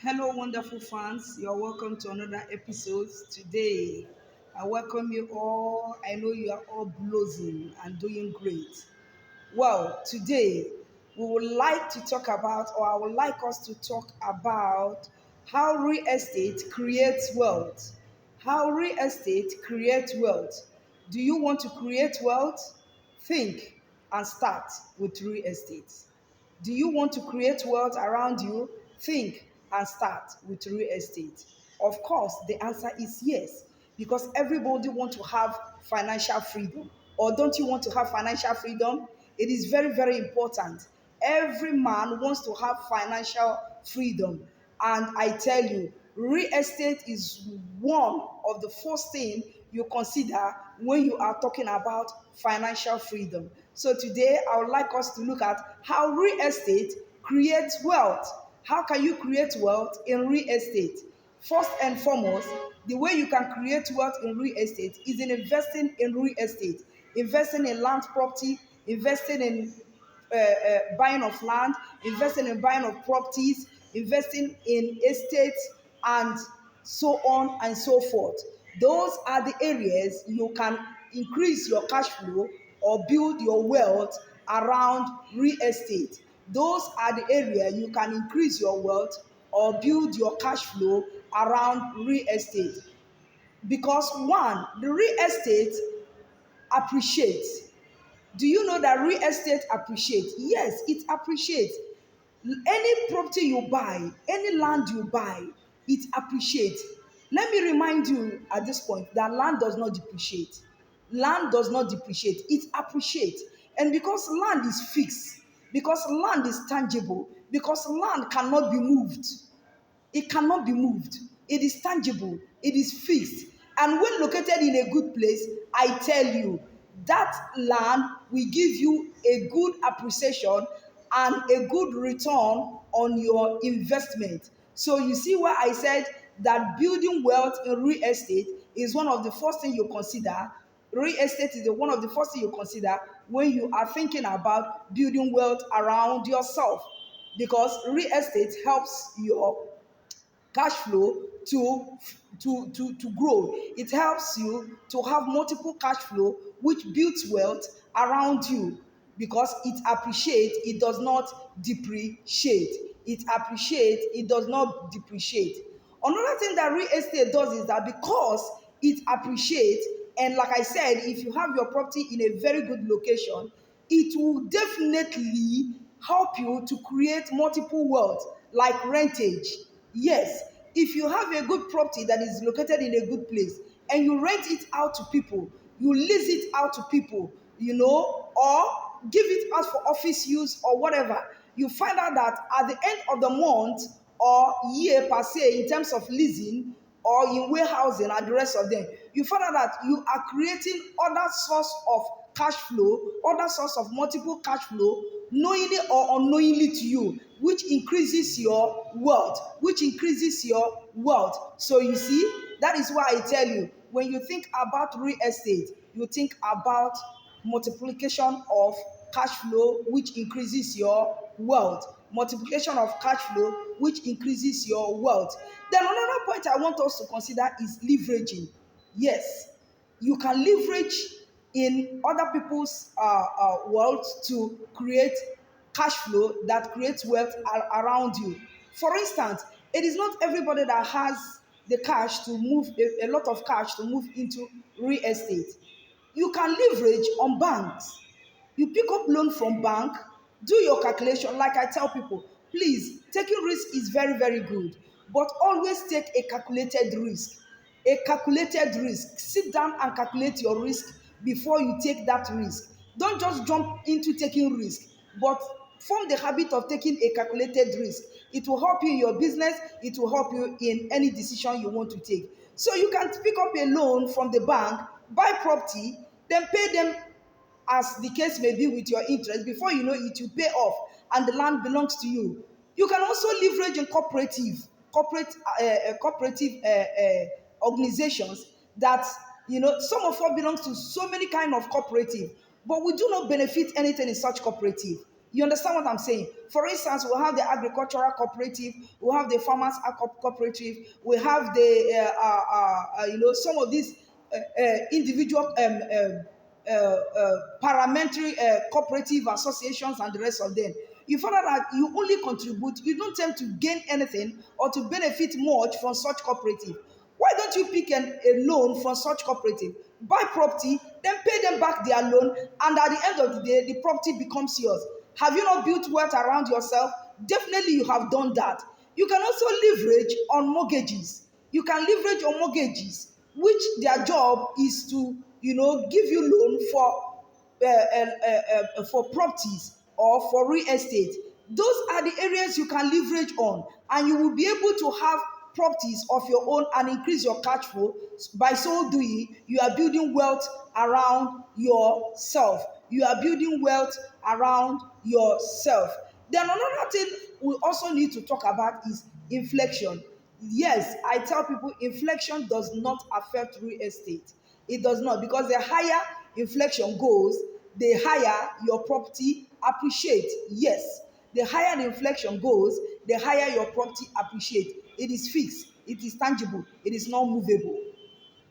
Hello, wonderful fans. You're welcome to another episode today. I welcome you all. I know you are all blossoming and doing great. Well, today we would like to talk about, or I would like us to talk about how real estate creates wealth. How real estate creates wealth. Do you want to create wealth? Think and start with real estate. Do you want to create wealth around you? Think and start with real estate. Of course, the answer is yes, because everybody wants to have financial freedom. Or don't you want to have financial freedom? It is very, very important. Every man wants to have financial freedom. And I tell you, real estate is one of the first things you consider when you are talking about financial freedom. So today I would like us to look at how real estate creates wealth. How can you create wealth in real estate? First and foremost, the way you can create wealth in real estate is in investing in real estate, investing in land property, investing in buying of land, investing in buying of properties, investing in estates, and so on and so forth. Those are the areas you can increase your cash flow or build your wealth around real estate. Those are the area you can increase your wealth or build your cash flow around real estate. Because one, the real estate appreciates. Do you know that real estate appreciates? Yes, it appreciates. Any property you buy, any land you buy, it appreciates. Let me remind you at this point that land does not depreciate. Land does not depreciate, it appreciates. And because land is fixed, because land is tangible, because land cannot be moved, it cannot be moved. It is tangible. It is fixed. And when located in a good place, I tell you, that land will give you a good appreciation and a good return on your investment. So you see why I said that building wealth in real estate is one of the first things you consider. Real estate is one of the first things you consider when you are thinking about building wealth around yourself, because real estate helps your cash flow to grow. It helps you to have multiple cash flow, which builds wealth around you, because it appreciates, it does not depreciate. It appreciates, it does not depreciate. Another thing that real estate does is that because it appreciates, and like I said, if you have your property in a very good location, it will definitely help you to create multiple wealth, like rentage. Yes, if you have a good property that is located in a good place and you rent it out to people, you lease it out to people, or give it out for office use or whatever, you find out that at the end of the month or year per se, in terms of leasing or in warehousing and the rest of them, you find out that you are creating other source of cash flow, other source of multiple cash flow, knowingly or unknowingly to you, which increases your wealth, which increases your wealth. So you see, that is why I tell you, when you think about real estate, you think about multiplication of cash flow, which increases your wealth. Multiplication of cash flow, which increases your wealth. Then another point I want us to consider is leveraging. Yes, you can leverage in other people's wealth to create cash flow that creates wealth around you. For instance, it is not everybody that has the cash to move, a lot of cash to move into real estate. You can leverage on banks. You pick up loan from bank, do your calculation. Like I tell people, please, taking risk is very, very good, but always take a calculated risk. A calculated risk. Sit down and calculate your risk before you take that risk. Don't just jump into taking risk, but form the habit of taking a calculated risk. It will help you in your business. It will help you in any decision you want to take. So you can pick up a loan from the bank, buy property, then pay them as the case may be with your interest. Before you know it, you pay off and the land belongs to you. You can also leverage in cooperative organizations that, some of us belongs to so many kind of cooperative, but we do not benefit anything in such cooperative. You understand what I'm saying? For instance, we have the agricultural cooperative, we have the farmers cooperative, we have the some of these individual parliamentary cooperative associations and the rest of them. You find out that you only contribute, you don't tend to gain anything or to benefit much from such cooperative. Why don't you pick a loan from such cooperative, buy property, then pay them back their loan, and at the end of the day, the property becomes yours? Have you not built wealth around yourself? Definitely you have done that. You can also leverage on mortgages. You can leverage on mortgages, which their job is to, give you loan for properties or for real estate. Those are the areas you can leverage on, and you will be able to have properties of your own and increase your cash flow. By so doing, you are building wealth around yourself. You are building wealth around yourself. Then another thing we also need to talk about is inflation. Yes, I tell people inflation does not affect real estate. It does not, because the higher inflation goes, the higher your property appreciate. Yes, the higher the inflation goes, the higher your property appreciate. It is fixed, it is tangible, it is not movable.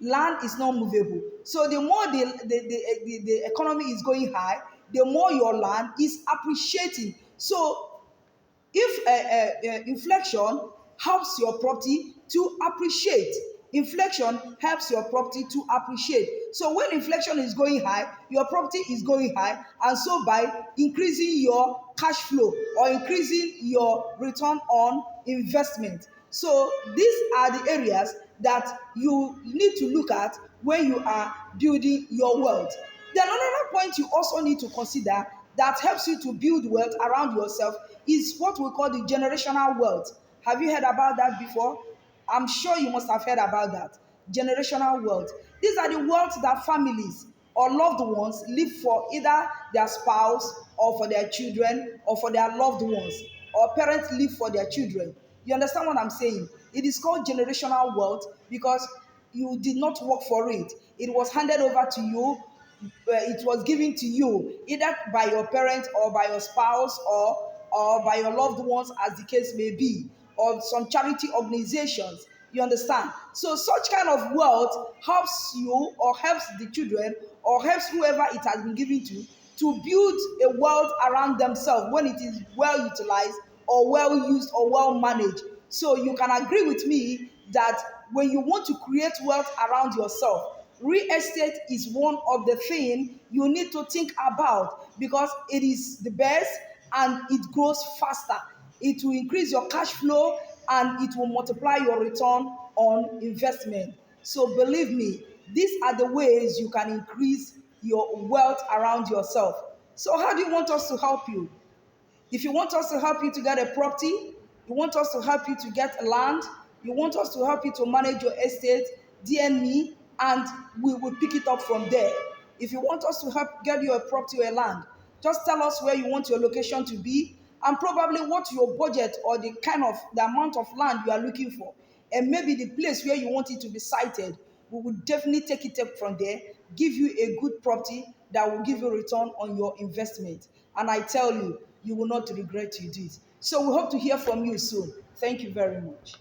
Land is not movable. So the more the economy is going high, the more your land is appreciating. So if inflation helps your property to appreciate, inflation helps your property to appreciate. So when inflation is going high, your property is going high, and so by increasing your cash flow or increasing your return on investment. So these are the areas that you need to look at when you are building your wealth. Then another point you also need to consider that helps you to build wealth around yourself is what we call the generational wealth. Have you heard about that before? I'm sure you must have heard about that. Generational wealth. These are the wealth that families or loved ones leave for either their spouse or for their children or for their loved ones, or parents leave for their children. You understand what I'm saying? It is called generational wealth because you did not work for it. It was handed over to you, it was given to you either by your parents or by your spouse or by your loved ones, as the case may be, or some charity organizations. You understand? So such kind of wealth helps you or helps the children or helps whoever it has been given to build a wealth around themselves when it is well utilized or well used or well managed. So you can agree with me that when you want to create wealth around yourself, real estate is one of the things you need to think about, because it is the best and it grows faster. It will increase your cash flow and it will multiply your return on investment. So believe me, these are the ways you can increase your wealth around yourself. So how do you want us to help you? If you want us to help you to get a property, you want us to help you to get land, you want us to help you to manage your estate, DM me and we will pick it up from there. If you want us to help get you a property or a land, just tell us where you want your location to be and probably what your budget or the amount of land you are looking for, and maybe the place where you want it to be sited. We will definitely take it up from there, give you a good property that will give you a return on your investment. And I tell you, you will not regret you did. So we hope to hear from you soon. Thank you very much.